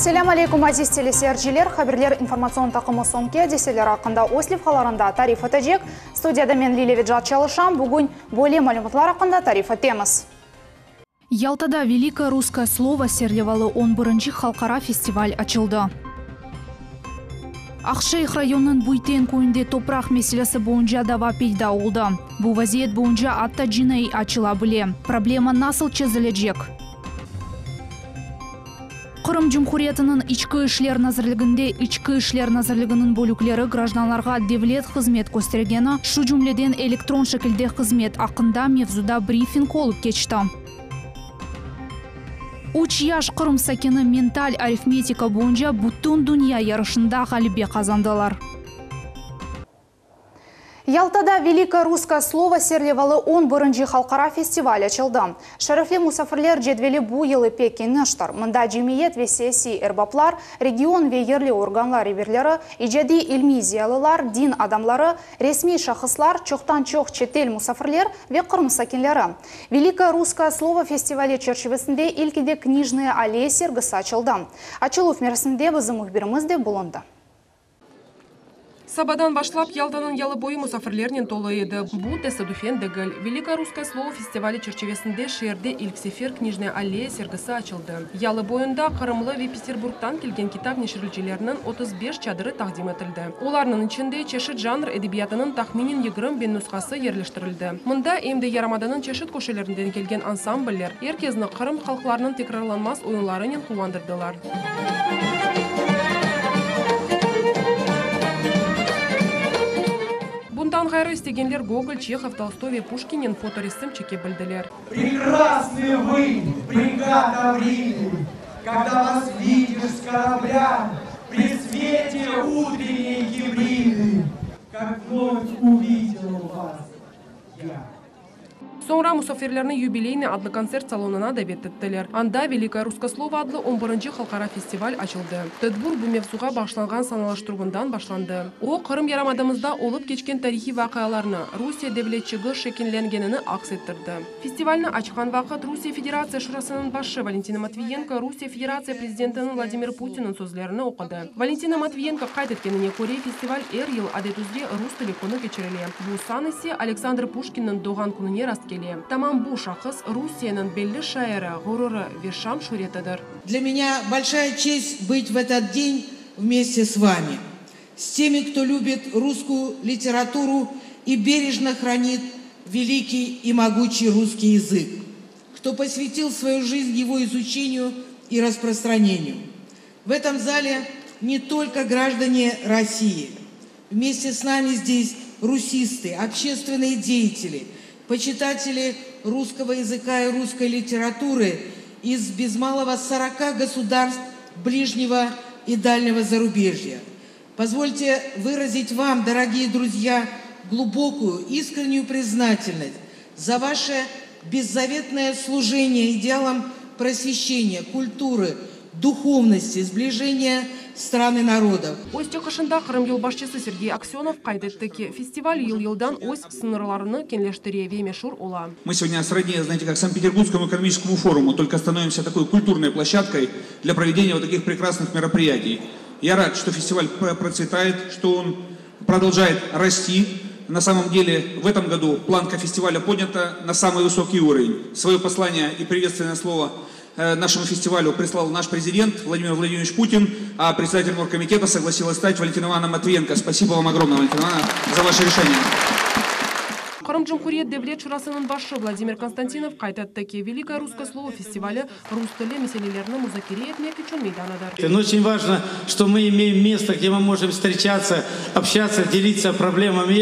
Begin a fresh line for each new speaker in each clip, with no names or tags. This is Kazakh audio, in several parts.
Ассаляму алейкум, азиз телесерчилер. Хаберлер информацион тақымы сонке деселер ақында Ослив қаларында тариф өтәжек. Студияда мен Лилевит Жатчалышам. Бүгін бөле мәліматлар ақында тариф өтеміз. Ялтада Великое русское слово серлевалы 11-ші халқара фестиваль açılды. Ақшайық районының Буйтен көйінде топрақ мәселесі бойынша дава пейда oldu. Бұл вазиет бойынша атта жинай açıla біле. Проблема насыл чözülecek? Қырым Жұмхуриятының ішкі ішлер назырлығының бөліклері гражданларға девлет қызмет көстергені, шу жүмледен электрон шекілде қызмет ақында мевзуда брифинг олып кечті. 3 яш Қырым сакені менталь арифметика бойынша бүтін дүния ярышында ғалибе қазандылар. Ялтада Великое русское слово серлевалы 11-ші халқара фестиваль açılды. Шәріфлі мұсафірлер жедвелі бұ елі Пекин аштар. Мұнда жемиет ве сессии эрбаплар, регион ве ерлі органлар реверлері, ижади илми зиялылар, дин адамлары, ресми шахыслар, чоқтан-чоқ четел мұсафірлер ве Қырым сакенлері. Великое русское слово фестивале черчевесінде илкеде книжные аллея сергісі açılды. Açылуф мерсінде бізім ұхбірімізде болынды.
Сабадан башлап Ялтаның ялы бойы мұсафірлерінен толы еді. Бұл тесадуфен дегіл. Великое русское слово фестивалі черчевесінде шерде Илксефер книжная аллея сергісі açılды. Ялы бойында Қырымлы ве Петербургтан келген китап нешірілчелерінің 35 чадыры тақдим етілді. Оларның ішінде чешет жанр эдебиятының тахминин 20 бен нұсқасы ерліштірілді. Мұнда емді Ярамаданың чешет көшелерінден келген ансамбльлер еркезіні Қырым халқыларының текрарланмас ойынларымен қуандырдылар. Bundan gayrı istегендер Гоголь, Чехов, Толстой ve Пушкинен фоторесім чеке білділер.
Прекрасны вы, бригада в Риме, когда вас видишь с корабля, при свете утренней гибриды, как вновь увидел вас я.
Sonra musafirlerine юбилейный adlı konser salonuna davet ettiler. Anda Великое русское слово adlı 11-ші халқара фестиваль açıldı. Tedbir bu mevzuға başlanған саналаштыруындан başlandı. O, Қырым Ярамадамызда олып кечкен тарихи вақияларны, Русия devletçigi şekilleнгенini aks ettirdi. Festivalni açқан vaqt Rusiya Federatsiya Şurasının başı Valentina Matviyenko Rusiya Federatsiya Prezidentinin Vladimir Putin'in sözlerini okudu. Valentina Matviyenko qayd etkenine ko'ra festival yıl adet üzere Rus tili konu geçirildi. Bu san ise Aleksandr Pushkin'in doğan kunune rast keldi. Tamam bu şahıs Rusiyanın belli şairi, gururu ve şan şöhretidir.
Для меня большая честь быть в этот день вместе с вами, с теми, кто любит русскую литературу и бережно хранит великий и могучий русский язык, кто посвятил свою жизнь его изучению и распространению. В этом зале не только граждане России. Вместе с нами здесь русисты, общественные деятели, почитатели русского языка и русской литературы из без малого 40 государств ближнего и дальнего зарубежья. Позвольте выразить вам, дорогие друзья, глубокую, искреннюю признательность за ваше беззаветное служение идеалам просвещения, культуры, духовности, сближения стран и народов.
Өз чықышында Қырым елбашчысы Сергей Аксенов qayd etdi ki, фестиваль ел-елдан өз сынырларыны кенлештіре ве мешур ола.
Мы сегодня сродни, знаете, как Санкт-Петербургскому экономическому форуму, только становимся такой культурной площадкой для проведения вот таких прекрасных мероприятий. Я рад, что фестиваль процветает, что он продолжает расти. На самом деле, в этом году планка фестиваля поднята на самый высокий уровень. Свое послание и приветственное слово нашему фестивалю прислал наш президент Владимир Владимирович Путин, а председатель оргкомитета согласилась стать Валентина Ивановна Матвиенко. Спасибо вам огромное, Валентина Ивановна, за ваше решение.
Қырым Жұмхурiyet Devlet Şurasының başı Владимир Константинов qayd etdi ki, Великое русское слово фестивалі рус тілі мәселелерін музакире етмек үшін мейданыdır.
Но очень важно, что мы имеем место, где мы можем встречаться, общаться, делиться проблемами.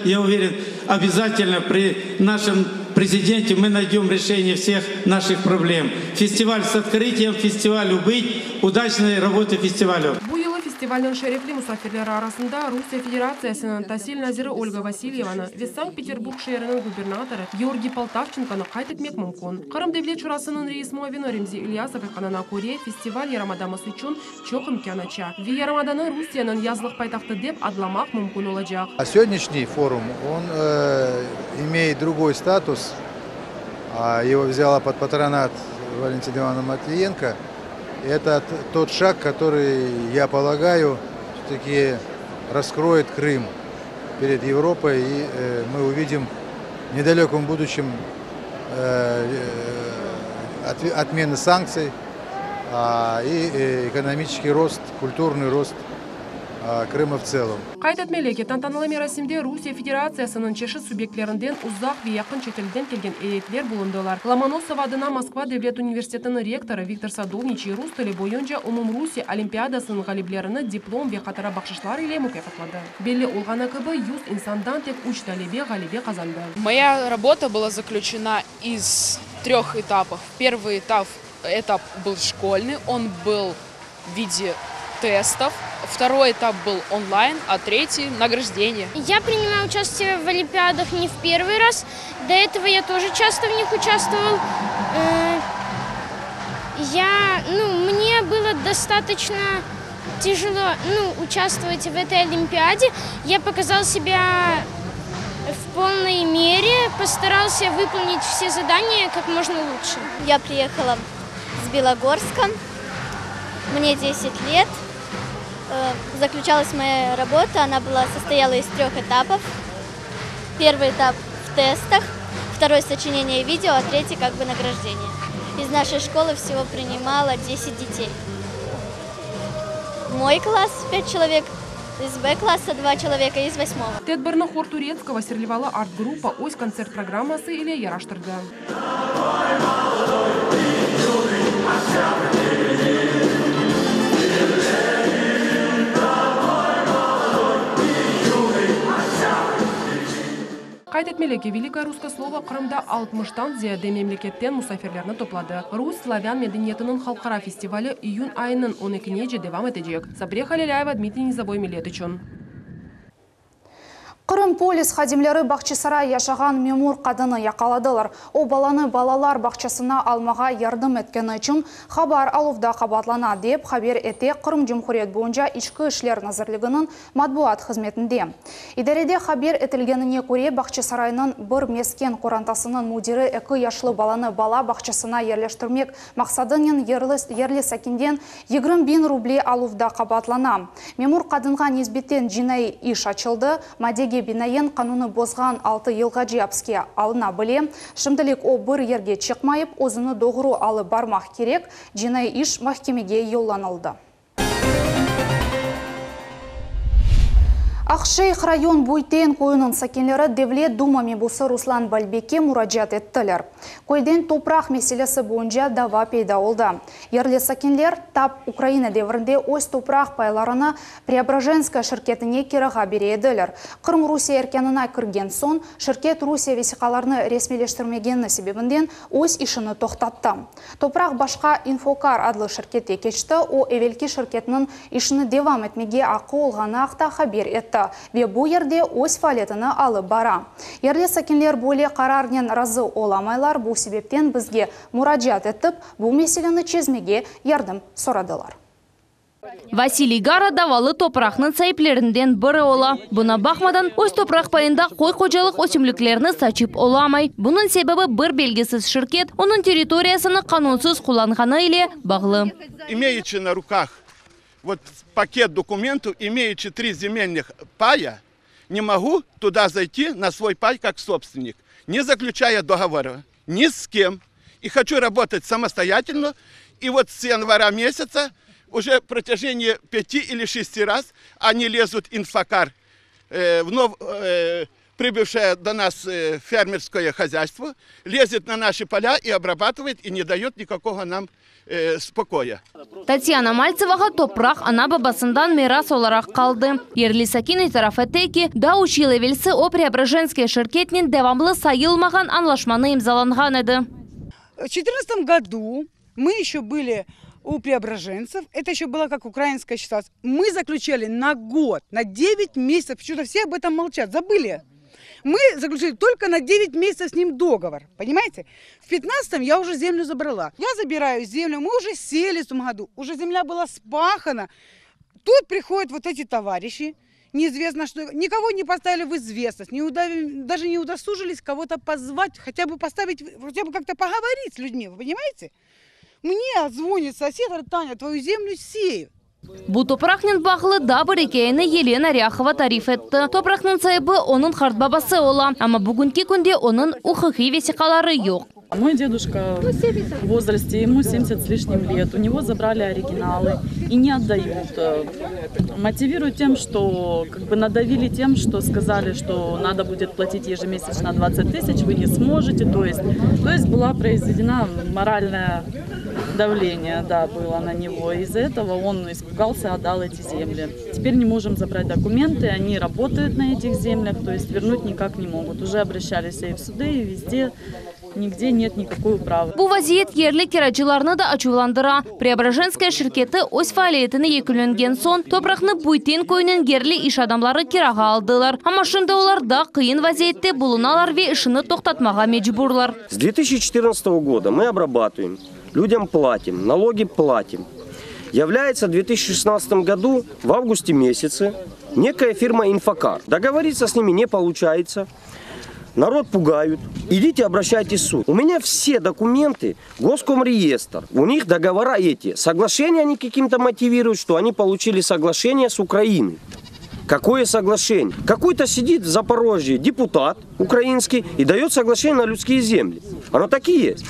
Я уверен, обязательно при нашем президенте мы найдем решение всех наших проблем. Фестиваль с открытием, фестивалю быть, удачной работы фестивалю.
Фестивальның шәрефлі мұсафирлері арасында Русия Федерациясының тәсіл назирі Ольга Васильеваны ве Санкт-Петербург шәрінің губернаторы Георгий Полтавченконы qayd etmek мүмкін. Қырым Devlet Şurasының рейс muavini Ремзи Ильясов қанына көре фестиваль Ярамадамыз үшін чоқ имкан ача. Ве Ярамаданы Русияның язлық пайтақты деп адламақ мүмкін олacak.
Сегодняшний форум, он имеет другой статус. Его взяла под патронат Валентина Ивановна Матвиенко. Это тот шаг, который, я полагаю, все-таки раскроет Крым перед Европой, и мы увидим в недалеком будущем отмены санкций и экономический рост, культурный рост Крыма в целом.
Кайт etmелеге тантаналы мерасимде Русия Федерациясының чешет субъектлерінден ұзақ ве яқын шетелден келген элитлер болындылар. Ломоносов адына Москва Девлет университетінің ректоры Виктор Садовничий рус тілі бойынша Умум Руси Олимпиадасының ғалиблеріні диплом ве қатара бақшышлар иле мукафатлады. Белі олғана кыбы юз инсандан тек уч талебе ғалибе қазанды.
Моя работа была заключена из 3 этапов. Первый этап был школьный, он был в виде тестов. Второй этап был онлайн, а третий – награждение.
Я принимаю участие в олимпиадах не в первый раз. До этого я тоже часто в них участвовал. Мне было достаточно тяжело участвовать в этой олимпиаде. Я показал себя в полной мере, постарался выполнить все задания как можно лучше.
Я приехала с Белогорска, мне 10 лет. Заключалась моя работа, она состояла из 3 этапов. Первый этап в тестах, второй сочинение видео, а третий награждение. Из нашей школы всего принимало 10 детей. Мой класс 5 человек, из Б-класса 2 человека, из 8-го.
Тедберна хор турецкого серлевала арт-группа ось концерт программасы или яраштырды. Кайт etmелеге Великое русское слово Крымда 60-тан зияде мемлекеттен мусафирлерні топлады. Рус славян медениетінің халқара фестивалі июнь айының 12-не девам етежек. Сабре Халиляева, Дмитрий Низовой, Милет үшін.
Қырым полис хадимлері бақчысара яшаған мемур қадыны яқаладылар. О баланы балалар бақчасына алмаға ярдым еткені үшін хабар алуфда қабатлана деп хабер ете Қырым Жумхурет бойынша ішкі ішлер назырлығының матбуат қызметінде. Идареде хабер етілгеніне көре бақчысарайының бір мескен қорантасының мудирі 2 яшлы баланы бала бақчасына ерлештірмек мақсадының ерлі сәкінден 20.000 рублей алуфда қабатлана. Мемур қадынға незбеттен жинай иш açılды. Мадеге бинайын қануны бозған 6 елға жиапске алына біле. Шымдылік о бір ерге чықмайып, өзіні доғыру алы бармақ керек, жинай иш махкемеге йолланылды. Ақшейх район Буйтен койының сакенлері Девлет Дума мебусы Руслан Бальбекке мураджат еттілер. Койден топрақ меселесі бойынша дава пейда олды. Ерлі сакенлер тап Украина деврінде ось топрақ пайларыны Преображенская шіркетіне керіға береділер. Қырым Русия еркеніне кірген сон, шіркет Русия весиқаларыны ресмелештірмегені себебінден ось ішіні тоқтатты. Топрақ башқа Инфокар адлы шіркетте кечті, о эвелки шіркетінің ішіні девам етмеге ақы олғаны ақта хабер етті. Ве бұ ерде ось фалетіні алып бара. Ерлі сакенлер боле қарарнен разы оламайлар, бұл себептен бізге мураджат етіп, бұл меселені чезмеге ярдым сорадылар.
Василий Гара давалы топырақның сайыплерінден бірі ола. Бұна бақмадан өз топырақ пайында қой қожалық өсімліклеріні сачып оламай. Бұның себебі бір белгісіз шіркет, оның территориясыны қанунсыз құланғаны иле бағлы.
Имеючи на руках вот пакет документов, имеючи 3 земельных пая, не могу туда зайти на свой пай как собственник, не заключая договора ни с кем. И хочу работать самостоятельно. И вот с января месяца уже в протяжении 5 или 6 раз они лезут Инфокар, вновь прибывшее до нас фермерское хозяйство, лезет на наши поля и обрабатывает, и не дает никакого нам спокоя.
Татьяна Мальцеваға топырақ ана бабасындан мирас оларақ қалды. Ерлі сакины тарафетеки да учил евелсі о Преображенские шіркетнен девамлы сайылмаған анлашманы имзаланған еді.
В 2014 году мы еще были у преображенцев, это еще было как украинская ситуация. Мы заключили на год, на 9 месяцев, почему-то все об этом молчат, забыли. Мы заключили только на 9 месяцев с ним договор, понимаете? В 2015-м я уже землю забрала. Я забираю землю, мы уже сели в том году, уже земля была спахана. Тут приходят вот эти товарищи, неизвестно что, никого не поставили в известность, даже не удосужились кого-то позвать, хотя бы поставить, хотя бы как-то поговорить с людьми, вы понимаете? Мне звонит сосед, говорит: Таня, твою землю сеют.
Бу топрахнын бағылы да бір екені Елена Ряхова тариф етті. Топрахнын сайбы оның қарт бабасы ола, ама бүгінгі күнде оның ұқықи весиқалары жоқ.
Мой дедушка в возрасте, ему 70 с лишним лет, у него забрали оригиналы и не отдают. Мотивируют тем, что надавили тем, что сказали, что надо будет платить ежемесячно 20 тысяч, вы не сможете. То есть была произведена моральное давление, да, было на него. Из-за этого он испугался, отдал эти земли. Теперь не можем забрать документы, они работают на этих землях, то есть вернуть никак не могут. Уже обращались и в суды, и везде. Нигде нет никакой управы.
Бу вазиет ерлі керачыларны да ачуландыра. Преображенская шirketi өз фаалиетini екіленген сон, топрақны Буйтен көйнен герлі иш адамлары кираға алдылар. Ама шында олар да қиын вазиетте булыналар ве ішіні тоқтатмаға мечбурлар.
С 2014 года мы обрабатываем, людям платим, налоги платим. Является в 2016 году, в августе месяце, некая фирма «Инфокар». Договориться с ними не получается. Народ пугают. Идите, обращайтесь в суд. У меня все документы, Госкомреестр. У них договора эти. Соглашения они каким-то мотивируют, что они получили соглашение с Украиной. Какое соглашение? Какой-то сидит в Запорожье депутат украинский и дает соглашение на людские земли. Оно так и есть.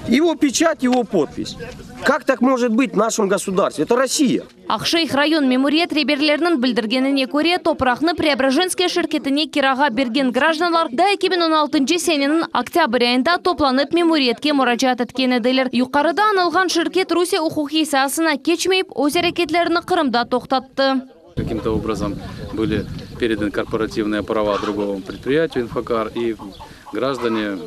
Его печать, его подпись. Как так может быть в нашем государстве? Это Россия.
Ақшайх район мемориет реберлерінің білдіргеніне көре топрақны Преображенская шirketіне кираға берген гражданлар да 2016 сененің октябрь айында топланып мемориетке мұражат еткен еділер. Юқарыда анылған шirket Русия ұқуқи саясына кечмейіп, өз әрекетлеріні Қырымда тоқтатты.
Каким-то образом были переданы корпоративные права другому предприятию «Инфокар», и граждане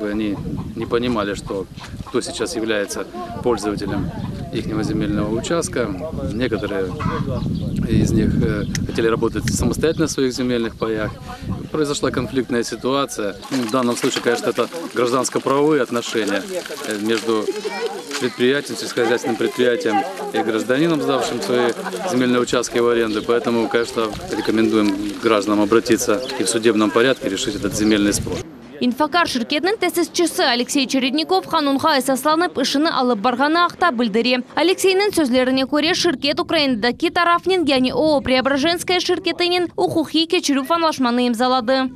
они не понимали, кто сейчас является пользователем их земельного участка. Некоторые из них хотели работать самостоятельно в своих земельных паях. Произошла конфликтная ситуация. В данном случае, конечно, это гражданско-правовые отношения между предприятием, сельскохозяйственным предприятием и гражданином, сдавшим свои земельные участки в аренду. Поэтому, конечно, рекомендуем гражданам обратиться и в судебном порядке решить этот земельный спор.
Инфокар шirketінің тәсісшісі Алексей Чередников қанунға эсасланып ішіні алып барғаны ақта білдіре. Алексейнің сөзлеріне көре шirket Украинадаки тарафнен, яғни ООО Преображенская шirketінен ұқуқи кечіру фанлашманы имзалады.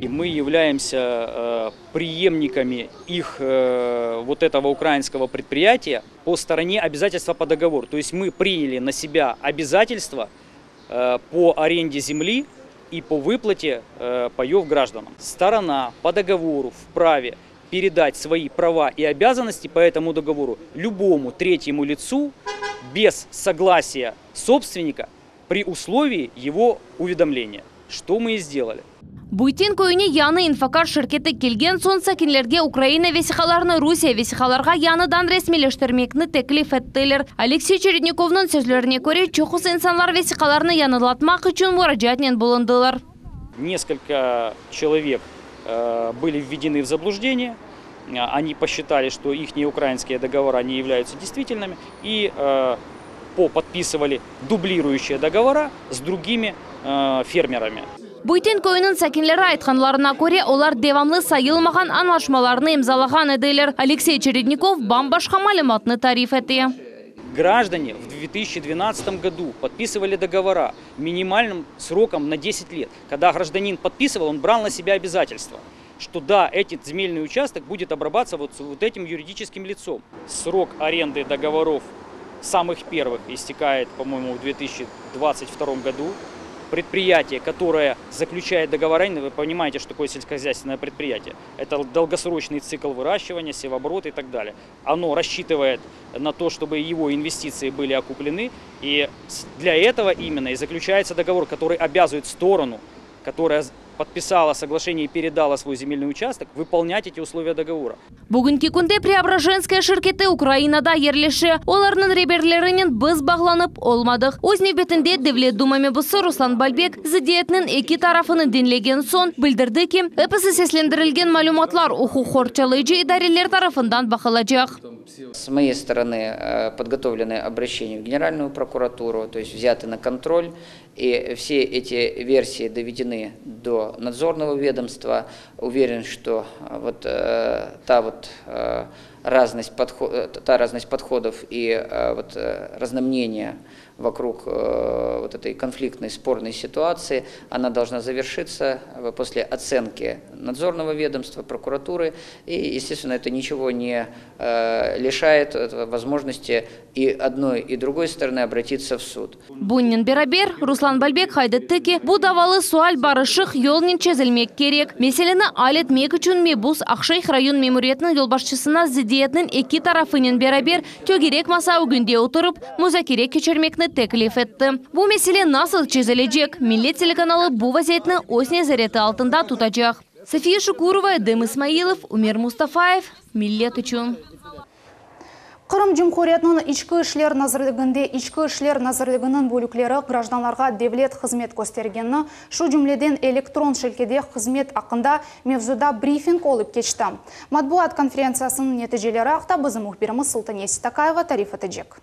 И мы являемся преемниками их вот этого украинского предприятия по стороне обязательства по договору. То есть мы приняли на себя обязательства по аренде земли и по выплате паев гражданам. Сторона по договору вправе передать свои права и обязанности по этому договору любому третьему лицу без согласия собственника при условии его уведомления, что мы и сделали.
Буйтен көйіне яны Инфокар шirketi келген сон сәкінлерге Украина весиқаларны Русия весиқаларға яныдан ресмелештірмекні теклиф еттілер. Алексей Чередниковның сөзлеріне көре, чоқыс инсанлар весиқаларны янылатмақ үшін мұражатнен болындылар.
Несколько человек были введены в заблуждение. Они посчитали, что их украинские договора не являются действительными и подписывали дублирующие договора с другими фермерами.
Буйтен көйінің сәкінлері айтқанларына көре, олар девамлы сайылмаған анлашмаларны имзалаған еділер. Алексей Чередников бамбашқа малыматны тариф еті.
Граждане в 2012 году подписывали договора минимальным сроком на 10 лет. Когда гражданин подписывал, он брал на себя обязательства, что да, этот земельный участок будет обрабатываться вот этим юридическим лицом. Срок аренды договоров самых первых истекает, по-моему, в 2022 году. Предприятие, которое заключает договора, вы понимаете, что такое сельскохозяйственное предприятие. Это долгосрочный цикл выращивания, севооборот и так далее. Оно рассчитывает на то, чтобы его инвестиции были окуплены. И для этого именно и заключается договор, который обязывает сторону, которая подписала соглашение и передала свой земельный участок, выполнять эти условия договора.
Бүгінгі күнде Преображенская шirketi Украинада ерлеші. Оларның реберлерінен біз бағланып олмадық. Өз небетінде Девлет Думаме бұсы Руслан Бальбек зідиетінің екі тарафыны денлеген сон білдірді ки, әпісі сеслендірілген малюматлар ұқу хорчалыйчы идарелер тарафындан бақылачақ.
С моей стороны подготовлены обращения в Генеральную прокуратуру, то есть взяты на контроль, и все эти версии доведены до до надзорного ведомства. Уверен, что вот та разность подходов и разномнения вокруг вот этой конфликтной, спорной ситуации, она должна завершиться после оценки надзорного ведомства, прокуратуры. И, естественно, это ничего не лишает возможности и одной, и другой стороны обратиться в суд.
Буннин Берабер, Руслан Бальбек хайдеттеки, будавалы суаль барышық елнен чезілмек керек. Меселені алетмек үшін мебус Ақшайх район мемориятның елбашчысына зидиетнің екі тарафынен Берабер төгерек маса үгінде отырып, музакире кечермекні теклиф етті. Бұл меселе насыл чезілежек. Милlet телеканалы бұл вазиетні осне зареті алтында тұтачақ. София Шукурова, Эдем Исмаилов, Умер Мустафаев, Милlet үшін.
Қырым Жумхуриятның ичкі ішлер назырлығының бөліклері гражданларға девлет қызмет көстергені, шу жүмледен электрон шелкеде қызмет ақында мевзуда брифинг олып кечті. Матбуат конференциясының нәтижелері ақта бізім мұхбиріміз Султания Ситакаева тариф етежек.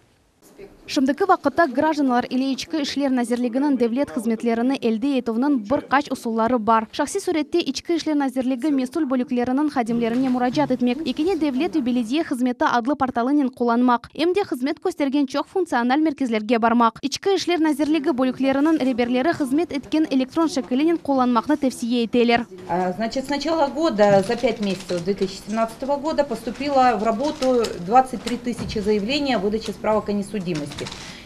Шымдықы вақытта гражданлар или ичкі ішлер назерлігінің девлет қызметлеріні әлді етуінің бір қач ұсулары бар. Шақси суретте ичкі ішлер назерлігі месул бөліклерінің хадимлеріне мұражат етмек. Екене девлет юбилейдие қызметі адлы порталынен қоланмақ. Емде қызмет көстерген чоқ функционал мерkezlerге бармақ. Ичкі ішлер назерлігі бөліклерінің реберлері қызмет еткен электрон шекілінен қоланмақны тевсие етелер.
Значит, с начала года, за 5 месяцев 2017 года, поступило в работу 23 тысячи заявлений о выдаче справок о несудимости.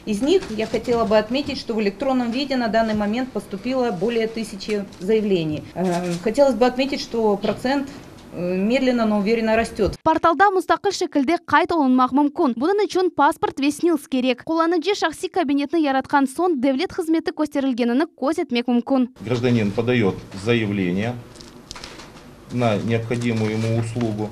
Из них я хотела бы отметить, что в электронном виде на данный момент поступило более 1000 заявлений. Хотелось бы отметить, что процент медленно, но уверенно растет.
Порталда мустақыл шекілде қайт олынмақ мүмкін. Бұның үшін паспорт веснилс керек. Қоланыжы шақси кабинетні яратқан сон девлет қызметі көстерілгеніні көзетмек мүмкін.
Гражданин подает заявление на необходимую ему услугу.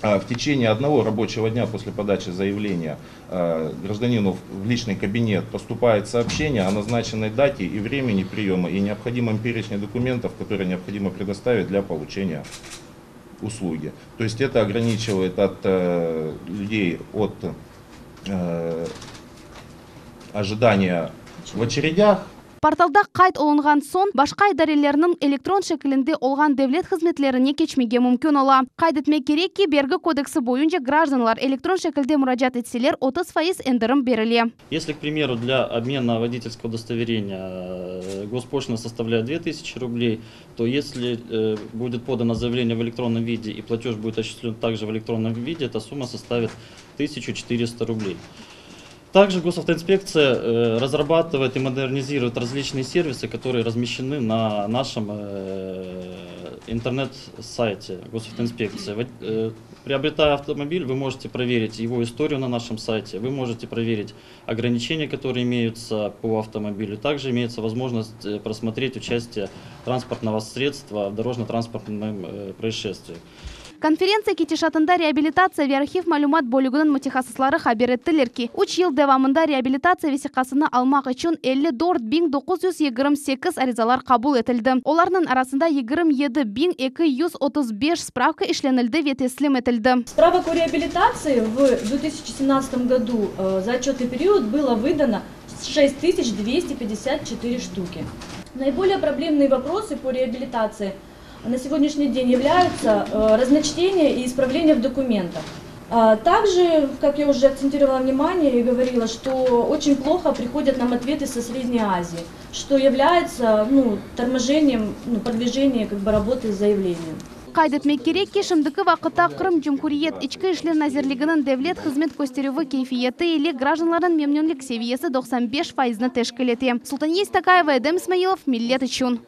В течение одного рабочего дня после подачи заявления гражданину в личный кабинет поступает сообщение о назначенной дате и времени приема и необходимом перечне документов, которые необходимо предоставить для получения услуги. То есть это ограничивает от людей от ожидания в очередях.
Порталда қайт олынған сон, башқа идарелерінің электрон шекілінде олған девлет қызметлеріне кечмеге мүмкін ола. Қайдетме керек ки бергі кодексі бойынша гражданлар электрон шекілде мұражат етселер 30% эндірім беріле.
Если, к примеру, для обмена водительского удостоверения госпошлина составляет 2000 рублей, то если будет подано заявление в электронном виде и платеж будет осуществлен также в электронном виде, эта сумма составит 1400 рублей. Также госавтоинспекция разрабатывает и модернизирует различные сервисы, которые размещены на нашем интернет-сайте госавтоинспекции. Приобретая автомобиль, вы можете проверить его историю на нашем сайте, вы можете проверить ограничения, которые имеются по автомобилю. Также имеется возможность просмотреть участие транспортного средства в дорожно-транспортном происшествии.
Конференция кетишатында реабилитация ве архив малюмат бөлігінің мутихасыслары хабер еттілер ки, 3 ел девамында реабилитация весиқасыны алмақ үшін 54.928 аризалар қабул етілді. Оларның арасында 27.235 справка ішленілді ве теслим етілді.
Справок о реабилитации в 2017 году за отчетный период было выдано 6254 штуки. Наиболее проблемные вопросы по реабилитации на сегодняшний день являются разночтение и исправление в документах. Также, как я уже акцентировала внимание и говорила, что очень плохо приходят нам ответы со Средней Азии, что является торможением продвижения работы с заявлением.
Қайдетмек керек ки шымдықы вақытта Қырым Жумхуриет ичкі ішлер назерлігінің девлет қызмет көстеруі кейфиеті или гражданларын мемненлік севиесі 95%-ны тешкіл ете. Султания Ситакаева, Эдем Исмаилов, Милlet үшін.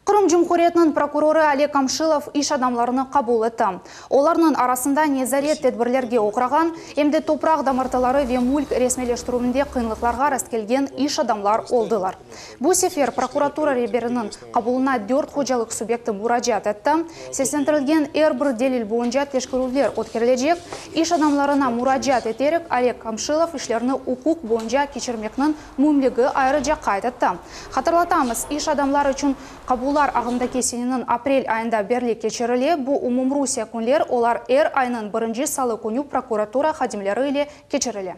Қырым Жумхуриятның прокуроры Олег Камшилов иш адамларыны қабул етті. Оларның арасында незарет тедбірлерге оқыраған, емде топрақ дамыртылары ве мульк ресмелештіруінде қиынлықларға растkelген иш адамлар олдылар. Бұл сефер прокуратура реберінің қабулына 4 қожалық субъекті мұражат етті. Сесентрілген әрбір делил бойынша тешкірулер өткерілежек. Иш адамларына мұражат етерек Олег Камшилов ішлеріні ұқуқ бойынша кешірмекнің мүмлігі айрыжа қайтетті. Хатырлатамыз, иш адамлар үшін қабулар ағымда кесенінің апрель айында берлік кечеріле, бұл Умумрусия күнлер олар айның 1-ші салы күні прокуратура хадимлері ile кечеріле.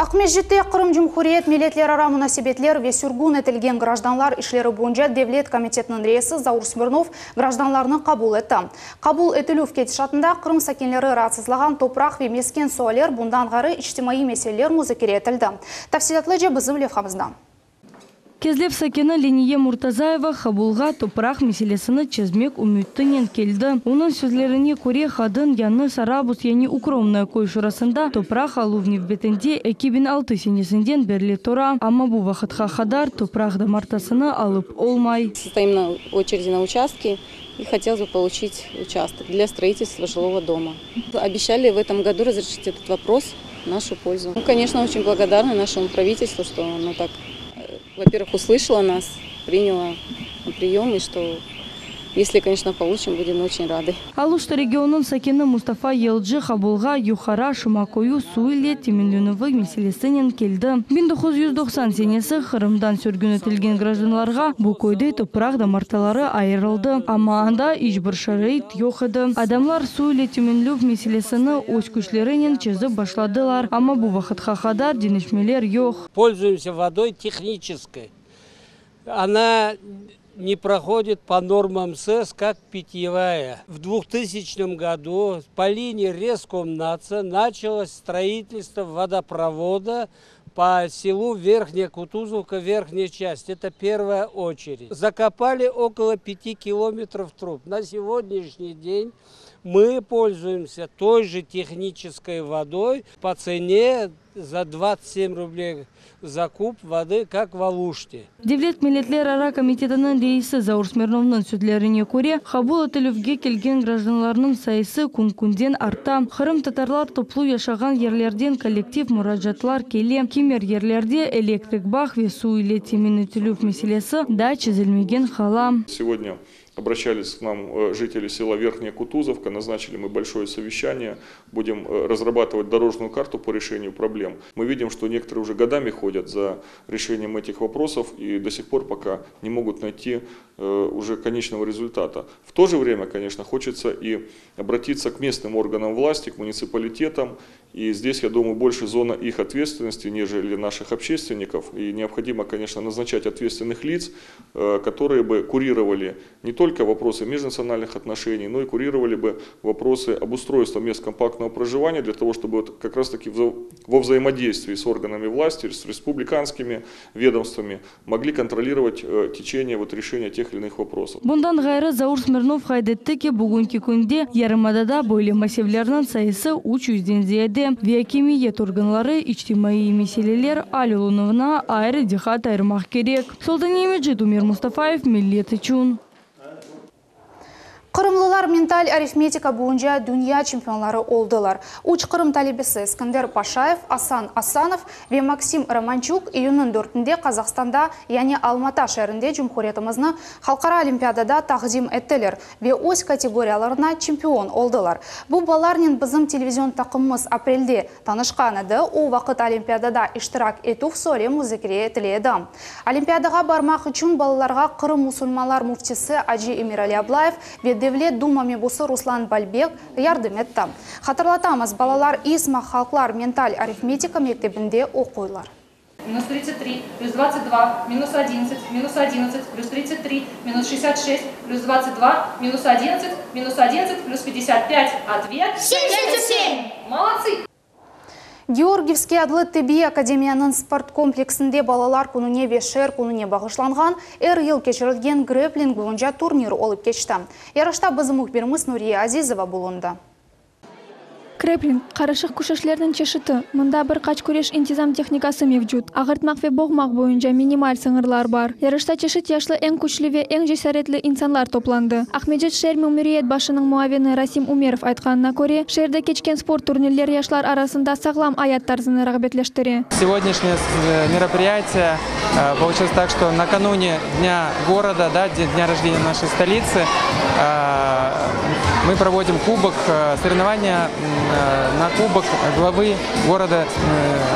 Акмежитте Кырым Жумхуриет милетлер ара мунасибетлер ве сүргун этилген гражданлар ишлери боюнча Девлет комитетинин рейси Заур Смирнов гражданларны кабул этти. Кабул этилүү кетишатында Кырым сакинлери раатсызлаган топурак ве мескен суалер bundan гары ичтимаий меселелер музакире этилди. Тафсилатлы же биздин левхабызда.
Кезлеп сакена Ления Муртазаева Хабулга топрах меселесini чезмек үміттінен келді. Оның сөзлеріне көре хадын яны сарабус яни укромная кой шурасында топрах алувни в бетенде 2006 сенесінден берле тора. Ама бу вақытқа хадар топрах да мартасыны алып олмай.
Стоим на очереди на участке и хотелось бы получить участок для строительства жилого дома. Обещали в этом году разрешить этот вопрос в нашу пользу. Ну, конечно, очень благодарны нашему правительству, что оно так, во-первых, услышала нас, приняла на прием, и что, если, конечно, получим, будем очень рады.
Алушта регионун сакені Мустафа Елджи Хабулга Юхара Шумакою суйле темендөнөві меселесінен келді. 1990 сенесі Қырымдан сөргін өтілген гражданларға бұл көйде топырақ да марталары айырылды. Ама анда ешбір шарайт жоқ еді. Адамлар суйле темендөнөв меселесіні өз күштерінен чезіп башладылар. Ама бұл вақытқа қадар денешмелер жоқ.
Пользуемся водой технической. Она не проходит по нормам СЭС как питьевая. В 2000 году по линии Рескомнадзора началось строительство водопровода по селу Верхняя Кутузовка, верхняя часть. Это первая очередь. Закопали около 5 километров труб. На сегодняшний день мы пользуемся той же технической водой по цене за 27 рублей закуп воды, как в Алуште.
Девлет милетлер ара комитетінің рейсі Заур Смирновның сөзлеріне көре, Хабул өтілівге келген гражданларының сайысы күн-күнден арта. Қырым татарлар топлу яшаған ерлерден коллектив мұражатлар келе. Кемер ерлерде электрик бақ ве су иле темен өтілів меселесі да чезілмеген хала.
Сегодня обращались к нам жители села Верхняя Кутузовка, назначили мы большое совещание, будем разрабатывать дорожную карту по решению проблем. Мы видим, что некоторые уже годами ходят за решением этих вопросов и до сих пор пока не могут найти уже конечного результата. В то же время, конечно, хочется и обратиться к местным органам власти, к муниципалитетам. И здесь, я думаю, больше зона их ответственности, нежели наших общественников. И необходимо, конечно, назначать ответственных лиц, которые бы курировали не только вопросы межнациональных отношений, но и курировали бы вопросы обустройства мест компактного проживания, для того, чтобы вот как раз-таки во взаимодействии с органами власти, с республиканскими ведомствами могли контролировать течение вот решения тех или иных вопросов.
Bundan gayrı Заур Смирнов хайдетті ке бүгінгі күнде Ярымадада бойлы массивлерінің сайысы 300-ден зияде. Векемиет органлары ичтимаи меселелер алюлуновна айры дихат айырмақ керек. Солдан емеджі Думир Мустафаев, Миллет үчүн.
Кырымлылар менталь арифметика боюнча дүйнө чемпионлары олдылар. Уч Кырым талебеси Искандер Пашаев, Асан Асанов ве Максим Романчук июньнын 4-нде Казакстанда, яни Алмата шаарында Жумхуриятыбызны Халкара олимпиадада тагдим эттелер ве ось категорияларына чемпион олдылар. Бу баларнын бизим телевизион такымыбыз апрелде танышкан эди. О вакыт олимпиадада иштирак этүү соре музакире этилди. Олимпиадага бармак үчүн балаларга Кырым мусулманлар муфтиси Ажи Эмирали Аблаев ве Девлет Дума мебусы Руслан Бальбек ярдым этти. Хатырлатамыз, балалар исма халклар менталь арифметика мектебинде окуйлар.
Минус 33, плюс 22, минус 11, минус 11, плюс 33, минус 66, плюс 22, минус 11, плюс 55. Ответ 77. Молодцы!
Георгиевский адлы Теби академиянын спорт комплексінде балалар күніне ве шер күніне бағышланған ел кечірілген грэплинг бойынша турнир олып кечті. Ярышта бізім мұхбирimiz Нурия Азизова болунда.
Крэплинг – қарышық күшішлердің чешіті. Мұнда бір қач көреш интизам техникасы мевжуд. Ағыртмақ ве боғмақ бойынша минималь сыңырлар бар. Ярышта чешіт яшлы ең күчлі ве ең жесәретлі инсанлар топланды. Ахмеджет Шерми Умириет башының муавені Расим Умеров айтқанына көре, шерді кечкен спорт турнирлер яшлар арасында сағлам аяттар зыны рағбетлештіре.
Сегодняшнее мероприятие получилось так, что накануне Дня города, дня рождения нашей столицы, мы проводим кубок, соревнования на кубок главы города,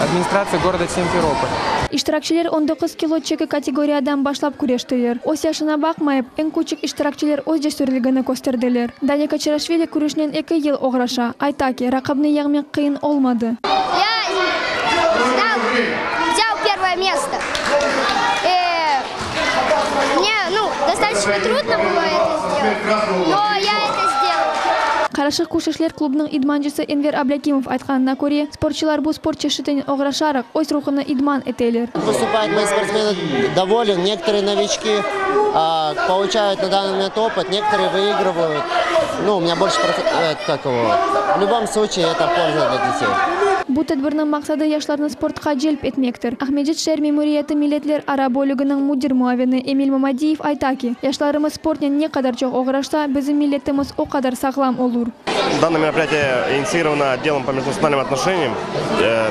администрации города Симферополь.
Иштиракчилер 19 кило чеки категориядан башлап күрештелер. Ос яшына бакмайып, эң күчүк иштиракчилер өз жесөрлүгүн көстөрдүлөр. Даня Качарашвили күрөшүнөн 2 жыл ограша. Айтаки, ракабны ягмен кыйын олмады.
Очень трудно было это сделать, но я это сделала.
Карашық көшешлер клубның идманчысы Энвер Аблякимов айтқанына көре, спортчылар бұл спорт чешітін оғырашарық, ось рухына идман етелер.
Выступают мои спортсмены доволен, некоторые новички получают на данный момент опыт, некоторые выигрывают. Ну, у меня больше такого. В любом случае это польза для детей.
Бұл тәдбірнің мақсады яшларны спортқа желп етмектір. Ахмеджет шәр мемориеті милетлер ара бөлігінің мудир муавені Эмиль Мамадиев айтаки. Яшларымыз спортнен не қадар жоқ оғырашса, біздің милетіміз о қадар сағлам олур.
Данное мероприятие инициировано отделом по межнациональным отношениям.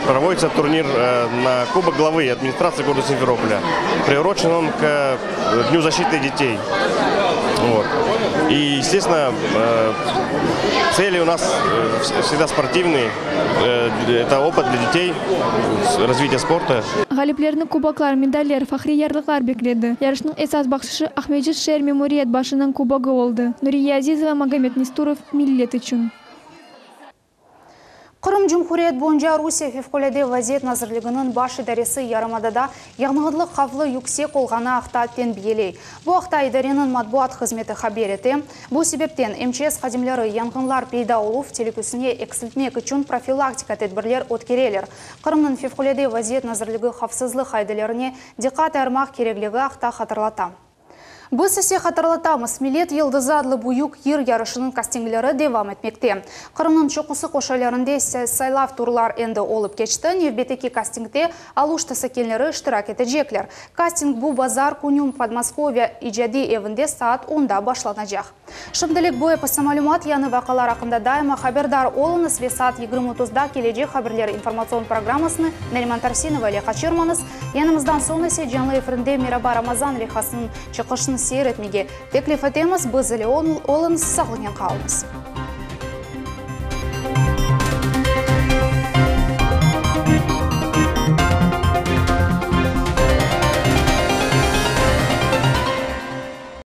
Проводится турнир на Кубок главы администрации города Симферополя. Приурочен он к Дню защиты детей. Вот. И, естественно, цели у нас всегда спортивные. Это опыт для детей, развитие спорта.
Галиплерні кубоклар, медальер, фахри ярлыклар бекледі. Ярышның эсас бақшышы Ахмеджет шәр мемориет башының кубогы олды. Нурия Азизова, Магомед Нестуров, миллет үшін.
Қырым Жұмхуриет бойынша Русия февколеде вазиет назырлығының башы дәресі ярымадада яғнығыдлық қавлы юксек олғаны ақтатпен бейелей. Бұл ақта идаренің матбуат қызметі хабереті. Бұл себептен МЧС қадимлері яңғынлар пейда олув телекусіне эксілтмек үшін профилактика тедбірлер өткерелер. Қырымның февколеде вазиет назырлығы қавсызлық айдылеріне диқат әрмақ кереглігі ақта қатырлата. Біз сесе қатырлатамыз. Милет елдызадлы бұйық ер ярышының кастингілері девам етмекте. Қырымның чоқысы қошаларында сайлав турлар енді олып кечті. Невбетеки кастингте алуштасы келнері іштірак етежеклер. Кастинг бұл базар күнім Подмосковья ижади евінде саат 10-да башланacak. Шымдылік бойы пасамалюмат яны вақалар ақында дайыма хабердар олыныз ве саат 20-30-да кележе хаберлер информацион программасыны Нариман Тарсинова или Хачырманыз. Янымыздан сонысы жанлы эфирінде Мираба Рамазан вехасын чықышын сейретмеге. Теклиф етеміз, біз ілі олыныз сағылген қалымыз.